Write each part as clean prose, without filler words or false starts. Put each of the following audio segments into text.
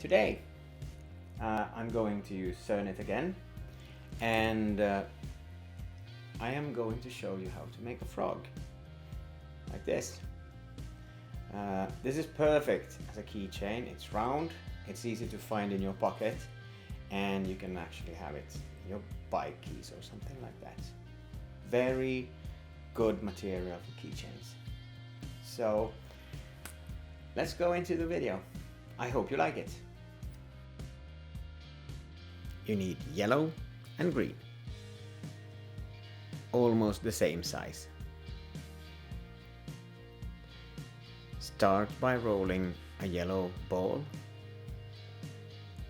Today I'm going to use Cernit again, and I am going to show you how to make a frog like this. This is perfect as a keychain. It's round, it's easy to find in your pocket, and you can actually have it in your bike keys or something like that. Very good material for keychains. So let's go into the video. I hope you like it. You need yellow and green, almost the same size. Start by rolling a yellow ball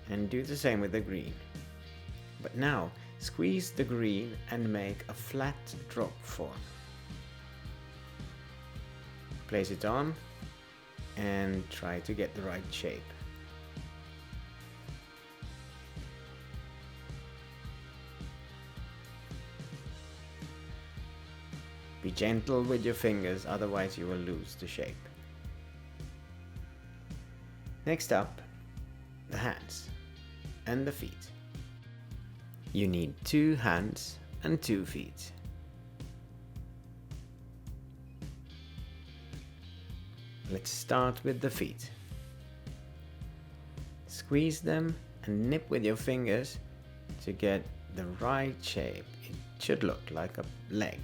and do the same with the green. But now squeeze the green and make a flat drop form. Place it on and try to get the right shape. Be gentle with your fingers, otherwise you will lose the shape. Next up, the hands and the feet. You need 2 hands and 2 feet. Let's start with the feet. Squeeze them and nip with your fingers to get the right shape. It should look like a leg.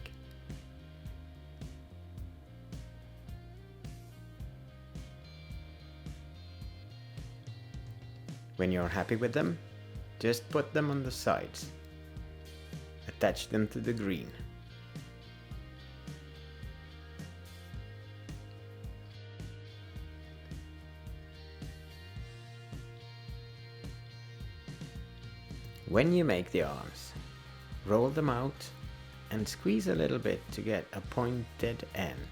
When you're happy with them, just put them on the sides. Attach them to the green. When you make the arms, roll them out and squeeze a little bit to get a pointed end.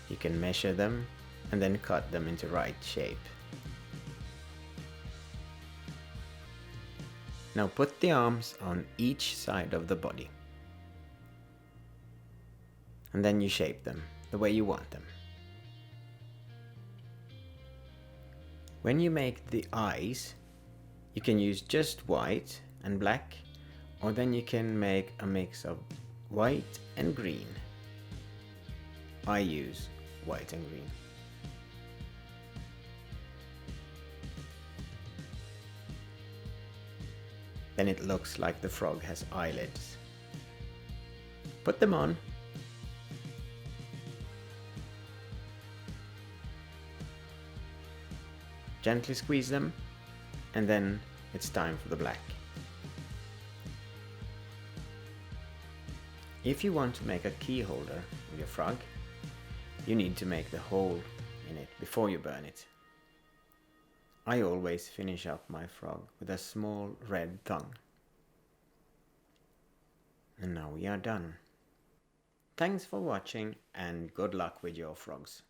You can measure them and then cut them into right shape. Now put the arms on each side of the body. And then you shape them the way you want them. When you make the eyes, you can use just white and black, or then you can make a mix of white and green. I use white and green. Then it looks like the frog has eyelids. Put them on. Gently squeeze them, and then it's time for the black. If you want to make a key holder of your frog, you need to make the hole in it before you burn it. I always finish up my frog with a small red tongue. And now we are done. Thanks for watching and good luck with your frogs.